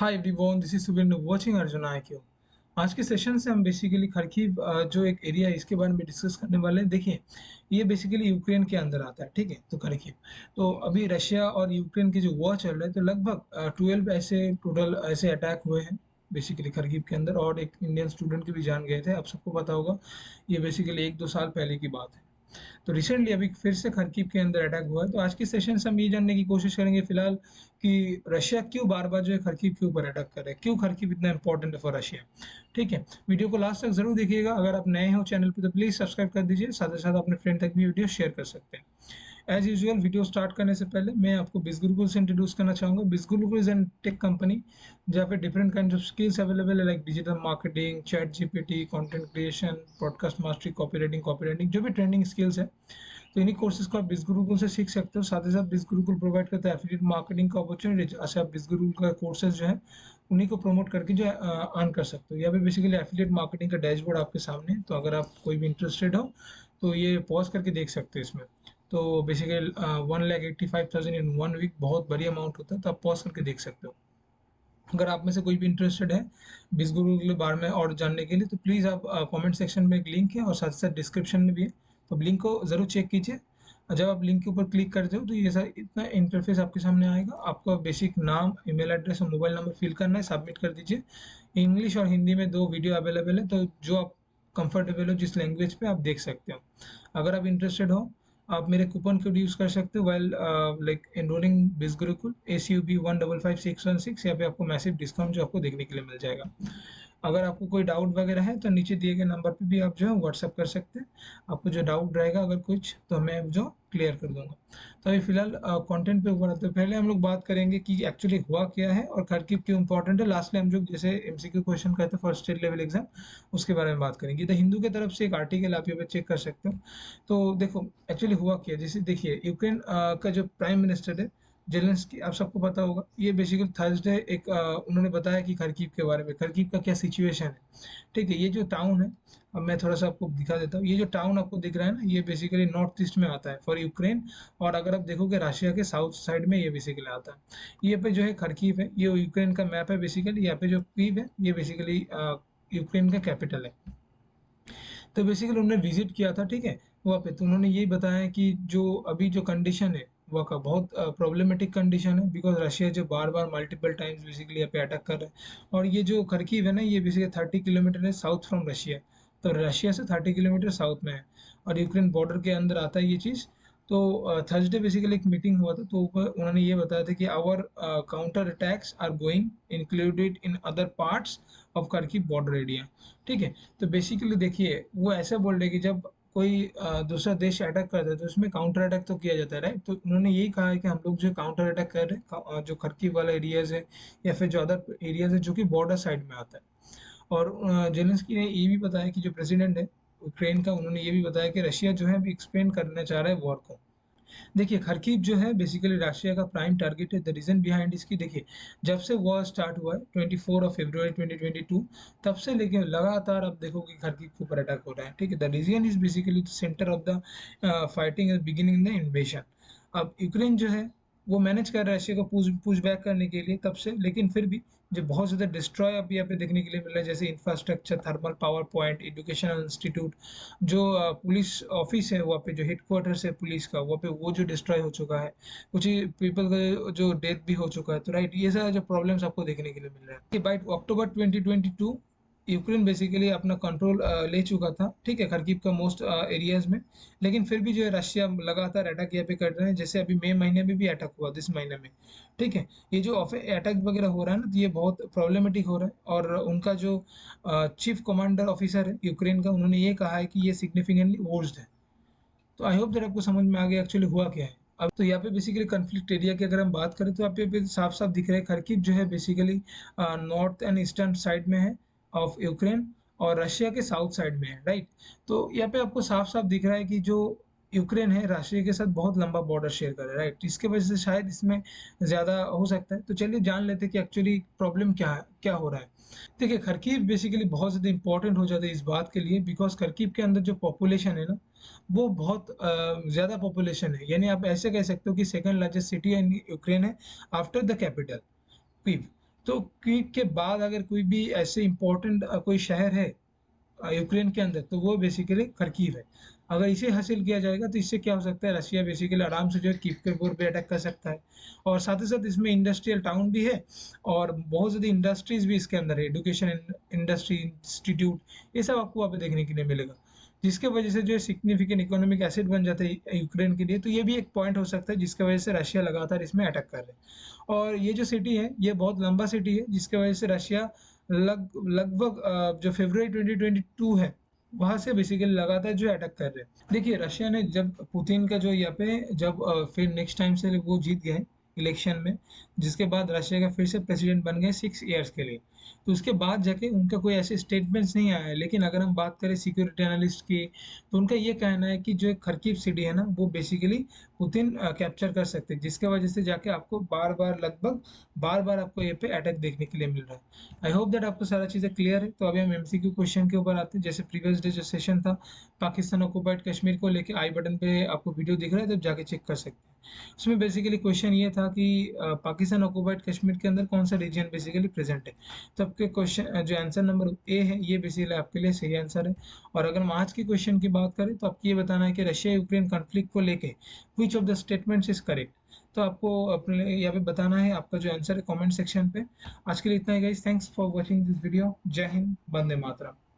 Hi everyone, this is Subin watching Arjun IQ. आज के session से हम बेसिकली खरकीव जो एक एरिया है इसके बारे में डिस्कस करने वाले हैं। देखिए, ये बेसिकली यूक्रेन के अंदर आता है, ठीक है। तो खरकीव, तो अभी रशिया और यूक्रेन की जो वॉर चल रहा है, तो लगभग 12 ऐसे टोटल ऐसे अटैक हुए हैं बेसिकली खरकीव के अंदर, और एक इंडियन स्टूडेंट की भी जान गए थे। आप सबको पता होगा, ये बेसिकली 1-2 साल पहले की बात है। तो रिसेंटली अभी फिर से खरकीव के अंदर अटैक हुआ है। तो आज की सेशन से हम ये जानने की कोशिश करेंगे फिलहाल कि रशिया क्यों बार बार जो है खरकीव के ऊपर अटैक कर रहा है, क्यों खरकीव इतना इंपॉर्टेंट है फॉर रशिया। ठीक है, वीडियो को लास्ट तक जरूर देखिएगा। अगर आप नए हो चैनल पे तो प्लीज सब्सक्राइब कर दीजिए, साथ ही साथ अपने फ्रेंड तक भी वीडियो शेयर कर सकते हैं। एज यूजुअल, वीडियो स्टार्ट करने से पहले मैं आपको बिज गुरुकुल से इंट्रोड्यूस करना चाहूंगा। Biz Gurukul is an tech company जहाँ पे different kind of skills available है, like digital marketing, chat GPT, content creation, podcast mastery, copy writing, जो भी ट्रेंडिंग स्किल्स है, तो इन्हीं कोर्सेज को आप बिज गुरुकुल से सीख सकते हो। साथ ही साथ बिज गुरुकुल प्रोवाइड करता है एफिलिएट मार्केटिंग का अपॉर्चुनिटी। अच्छा, आप बिज गुरुकुल का कोर्सेज जो है उन्हीं को प्रमोट करके जो है अर्न कर सकते हो। यहाँ पे बेसिकली एफिलिएट मार्केटिंग का डैशबोर्ड आपके सामने है। तो अगर आप कोई भी इंटरेस्टेड हो तो ये पॉज करके देख सकते हो इसमें। तो बेसिकली 1,85,000 इन 1 वीक बहुत बड़ी अमाउंट होता है, तो आप पॉज करके देख सकते हो। अगर आप में से कोई भी इंटरेस्टेड है बिज गुरु के बारे में और जानने के लिए, तो प्लीज़ आप कमेंट सेक्शन में एक लिंक है और साथ साथ डिस्क्रिप्शन में भी है, तो लिंक को ज़रूर चेक कीजिए। जब आप लिंक के ऊपर क्लिक करते हो तो ये सर इतना इंटरफेस आपके सामने आएगा। आपका बेसिक नाम, ईमेल एड्रेस और मोबाइल नंबर फिल करना है, सबमिट कर दीजिए। इंग्लिश और हिंदी में दो वीडियो अवेलेबल है, तो जो आप कंफर्टेबल हो जिस लैंग्वेज पे आप देख सकते हो। अगर आप इंटरेस्टेड हो, आप मेरे कूपन कोड यूज़ कर सकते हो वाइल लाइक एनरोलिंग बिज गुरुकुल ACUB 155616। यहाँ पे आपको मैसिव डिस्काउंट जो आपको देखने के लिए मिल जाएगा। अगर आपको कोई डाउट वगैरह है तो नीचे दिए गए नंबर पे भी आप जो है व्हाट्सअप कर सकते हैं। आपको जो डाउट रहेगा अगर कुछ, तो मैं जो क्लियर कर दूंगा। तो अभी फिलहाल कंटेंट पे ऊपर आते हैं। पहले हम लोग बात करेंगे कि एक्चुअली हुआ क्या है और खरकीव क्यों इंपॉर्टेंट है। लास्टली हम लोग जैसे एमसीक्यू क्वेश्चन कहते हैं फॉर स्टेट लेवल एग्जाम, उसके बारे में बात करेंगे। द हिंदू की तरफ से एक आर्टिकल आप यहाँ पे चेक कर सकते हो। तो देखो एक्चुअली हुआ क्या, जैसे देखिए यूक्रेन का जो प्राइम मिनिस्टर है जेलेंस्की, आप सबको पता होगा, ये बेसिकली थर्सडे एक उन्होंने बताया कि खरकीव के बारे में, खरकीव का क्या सिचुएशन है। ठीक है, ये जो टाउन है, अब मैं थोड़ा सा आपको दिखा देता हूँ। ये जो टाउन आपको दिख रहा है ना, ये बेसिकली नॉर्थ ईस्ट में आता है फॉर यूक्रेन। और अगर आप देखोगे रशिया के साउथ साइड में ये बेसिकली आता है। ये पे जो है खरकीव है, ये यूक्रेन का मैप है बेसिकली। यहाँ पे जो कीव है ये बेसिकली यूक्रेन का कैपिटल है। तो बेसिकली उन्होंने विजिट किया था, ठीक है, वहाँ पे। तो उन्होंने यही बताया कि जो अभी जो कंडीशन है वहाँ का बहुत प्रॉब्लमेटिक कंडीशन है, बिकॉज रशिया जो बार बार मल्टीपल टाइम्स बेसिकली यहाँ पे अटैक कर रहा है। और ये जो खरकीव है ना, ये बेसिकली 30 किलोमीटर है साउथ फ्रॉम रशिया। तो रशिया से 30 किलोमीटर साउथ में है और यूक्रेन बॉर्डर के अंदर आता है ये चीज़। तो थर्सडे बेसिकली एक मीटिंग हुआ था, तो उन्होंने ये बताया था कि our counter attacks are going included in other parts of Kharkiv border area. ठीक है, तो बेसिकली देखिए वो ऐसे बोल रहे कि जब कोई दूसरा देश अटैक करता है तो उसमें काउंटर अटैक तो किया जाता है, राइट। तो उन्होंने यही कहा है कि हम लोग जो काउंटर अटैक कर रहे हैं जो खरकीव वाला एरियाज है या फिर जो अदर एरियाज है जो कि बॉर्डर साइड में आता है। और जेलेंस्की ने ये भी बताया कि जो प्रेसिडेंट है यूक्रेन का, उन्होंने ये भी बताया कि रशिया जो है अभी एक्सपेंड करना चाह रहा है वॉर को। देखिए खरकीव जो है बेसिकली रशिया का प्राइम टारगेट है। द रीजन बिहाइंड इसकी, देखिए जब से वॉर स्टार्ट हुआ है 24 फरवरी 2022, तब से लेके लगातार आप देखोगे खरकीव के ऊपर अटैक हो रहा है। ठीक है, the reason is basically the centre of the fighting beginning the invasion. अब यूक्रेन जो है वो मैनेज कर रहा है रशिया को पुश बैक करने के लिए तब से, लेकिन फिर भी जो बहुत ज़्यादा डिस्ट्रॉय अब यहाँ पे देखने के लिए मिल रहा है, जैसे infrastructure, thermal power point, educational institute, जो पुलिस ऑफिस है वहाँ पे, जो हेडक्वार्टर्स है पुलिस का वहाँ पे, वो जो डिस्ट्रॉय हो चुका है। कुछ पीपल का जो डेथ भी हो चुका है। तो राइट, ये सारा जो प्रॉब्लम्स आपको देखने के लिए मिल रहा है कि बाई अक्टूबर 2022 यूक्रेन बेसिकली अपना कंट्रोल ले चुका था, ठीक है, खरकीव का मोस्ट एरियाज में। लेकिन फिर भी जो है रशिया लगातार अटैक यहाँ पे कर रहे हैं, जैसे अभी मई महीने में भी अटैक हुआ, दिस महीने में। ठीक है, ये जो अटैक वगैरह हो रहा है ना, तो ये बहुत प्रॉब्लमेटिक हो रहा है। और उनका जो चीफ कमांडर ऑफिसर है यूक्रेन का, उन्होंने ये कहा है कि ये सिग्निफिकेंटली वर्स्ड है। तो आई होप दैट आपको समझ में आ गया एक्चुअली हुआ क्या है। अब तो यहाँ पे बेसिकली कन्फ्लिक्ट एरिया की अगर हम बात करें तो आप पे साफ साफ दिख रहा है खरकीव जो है basically north and eastern side में है ऑफ यूक्रेन, और रशिया के साउथ साइड में है, राइट। तो यहाँ पे आपको साफ साफ दिख रहा है कि जो यूक्रेन है रशिया के साथ बहुत लंबा बॉर्डर शेयर कर रहा है, राइट। इसके वजह से शायद इसमें ज़्यादा हो सकता है। तो चलिए जान लेते हैं कि एक्चुअली प्रॉब्लम क्या है, क्या हो रहा है। देखिए खरकीव बेसिकली बहुत ज़्यादा इंपॉर्टेंट हो जाता है इस बात के लिए, बिकॉज खरकीव के अंदर जो पॉपुलेशन है ना, वो बहुत ज़्यादा पॉपुलेशन है। यानी आप ऐसे कह सकते हो कि second largest city in Ukraine है आफ्टर द कैपिटल कीव। तो कीव के बाद अगर कोई भी ऐसे इम्पोर्टेंट कोई शहर है यूक्रेन के अंदर, तो वो बेसिकली खरकीव है। अगर इसे हासिल किया जाएगा तो इससे क्या हो सकता है, रशिया बेसिकली आराम से जो है कीव के ऊपर भी अटैक कर सकता है। और साथ ही साथ इसमें इंडस्ट्रियल टाउन भी है और बहुत ज़्यादा इंडस्ट्रीज भी इसके अंदर है, एजुकेशन इंडस्ट्री इंस्टीट्यूट, ये सब आपको वहाँ पे देखने के लिए मिलेगा, जिसके वजह से जो है सिग्निफिकेंट इकोनॉमिक एसेट बन जाता है यूक्रेन के लिए। तो ये भी एक पॉइंट हो सकता है जिसकी वजह से रशिया लगातार इसमें अटैक कर रहे हैं। और ये जो सिटी है ये बहुत लंबा सिटी है, जिसकी वजह से रशिया लगभग जो फरवरी 2022 है वहां से बेसिकली लगातार जो अटैक कर रहे हैं। देखिए रशिया ने जब पुतिन का जो यहाँ पे जब फिर नेक्स्ट टाइम से वो जीत गए इलेक्शन में, जिसके बाद रशिया का फिर से प्रेसिडेंट बन गए 6 इयर्स के लिए, तो उसके बाद जाके उनका कोई ऐसे स्टेटमेंट्स नहीं आया है। लेकिन अगर हम बात करें सिक्योरिटी एनालिस्ट की, तो उनका ये कहना है कि जो खरकीव सिटी है ना वो बेसिकली पुतिन कैप्चर कर सकते हैं, जिसके वजह से जाके आपको बार बार लगभग बार बार आपको ये पे अटैक देखने के लिए मिल रहा है। आई होप दैट आपको सारा चीज़ें क्लियर है। तो अभी हम एमसीक्यू क्वेश्चन के ऊपर आते हैं। जैसे प्रीवियस डे जो सेशन था पाकिस्तान ऑक्युपाइड कश्मीर को लेके, आई बटन पे आपको वीडियो दिख रहा है, तब जाके चेक कर सकते हैं। उसमें बेसिकली क्वेश्चन ये था कि पाकिस्तान ऑक्युपाइड कश्मीर के अंदर कौन सा रीजन बेसिकली प्रेजेंट है। तो आपके क्वेश्चन जो आंसर नंबर ए है ये बेसिकली आपके लिए सही आंसर है। और अगर हम आज की क्वेश्चन की बात करें तो आपको ये बताना है कि रशिया यूक्रेन कॉन्फ्लिक्ट को लेके which of the statements is correct. तो आपको अपने यहाँ पे बताना है आपका जो आंसर है कमेंट सेक्शन पे। आज के लिए इतना ही guys, thanks for watching this video. जय हिंद, वंदे मातरम।